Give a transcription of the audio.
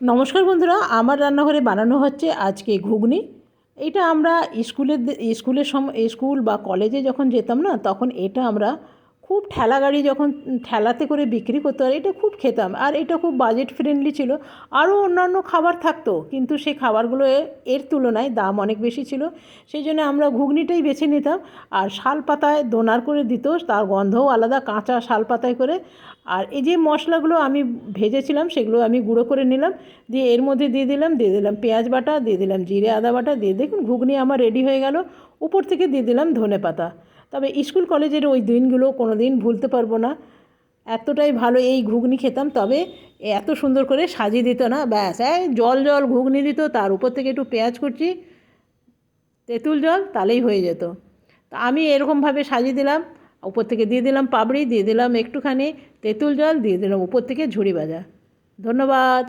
নমস্কার বন্ধুরা, আমার রান্নাঘরে বানানো হচ্ছে আজকে ঘুগনি। এটা আমরা স্কুল বা কলেজে যখন যেতাম না, তখন এটা আমরা খুব ঠেলা গাড়ি যখন ঠেলাতে করে বিক্রি করতো, আর এটা খুব খেতাম। আর এটা খুব বাজেট ফ্রেন্ডলি ছিল। আরও অন্যান্য খাবার থাকতো, কিন্তু সেই খাবারগুলো এর তুলনায় দাম অনেক বেশি ছিল। সেই জন্য আমরা ঘুগনিটাই বেছে নিতাম। আর শাল পাতায় দোনার করে দিত, তার গন্ধও আলাদা, কাঁচা শাল পাতায় করে। আর এই যে মশলাগুলো আমি ভেজেছিলাম, সেগুলো আমি গুঁড়ো করে নিলাম, দিয়ে এর মধ্যে দিয়ে দিলাম পেঁয়াজ বাটা, দিয়ে দিলাম জিরে আদা বাটা, দিয়ে দেখুন ঘুগনি আমার রেডি হয়ে গেল। উপর থেকে দিয়ে দিলাম ধনেপাতা। তবে স্কুল কলেজের ওই দিনগুলো কোনো দিন ভুলতে পারবো না। এতটাই ভালো এই ঘুগনি খেতাম। তবে এত সুন্দর করে সাজিয়ে দিত না, ব্যাস এই জল জল ঘুগনি দিত, তার উপর থেকে একটু পেঁয়াজ কুচি, তেঁতুল জল, তাহলেই হয়ে যেত। তা আমি এরকমভাবে সাজিয়ে দিলাম। উপর থেকে দিয়ে দিলাম পাপড়ি, দিয়ে দিলাম একটুখানি তেঁতুল জল, দিয়ে দিলাম উপর থেকে ঝুরি ভাজা। ধন্যবাদ।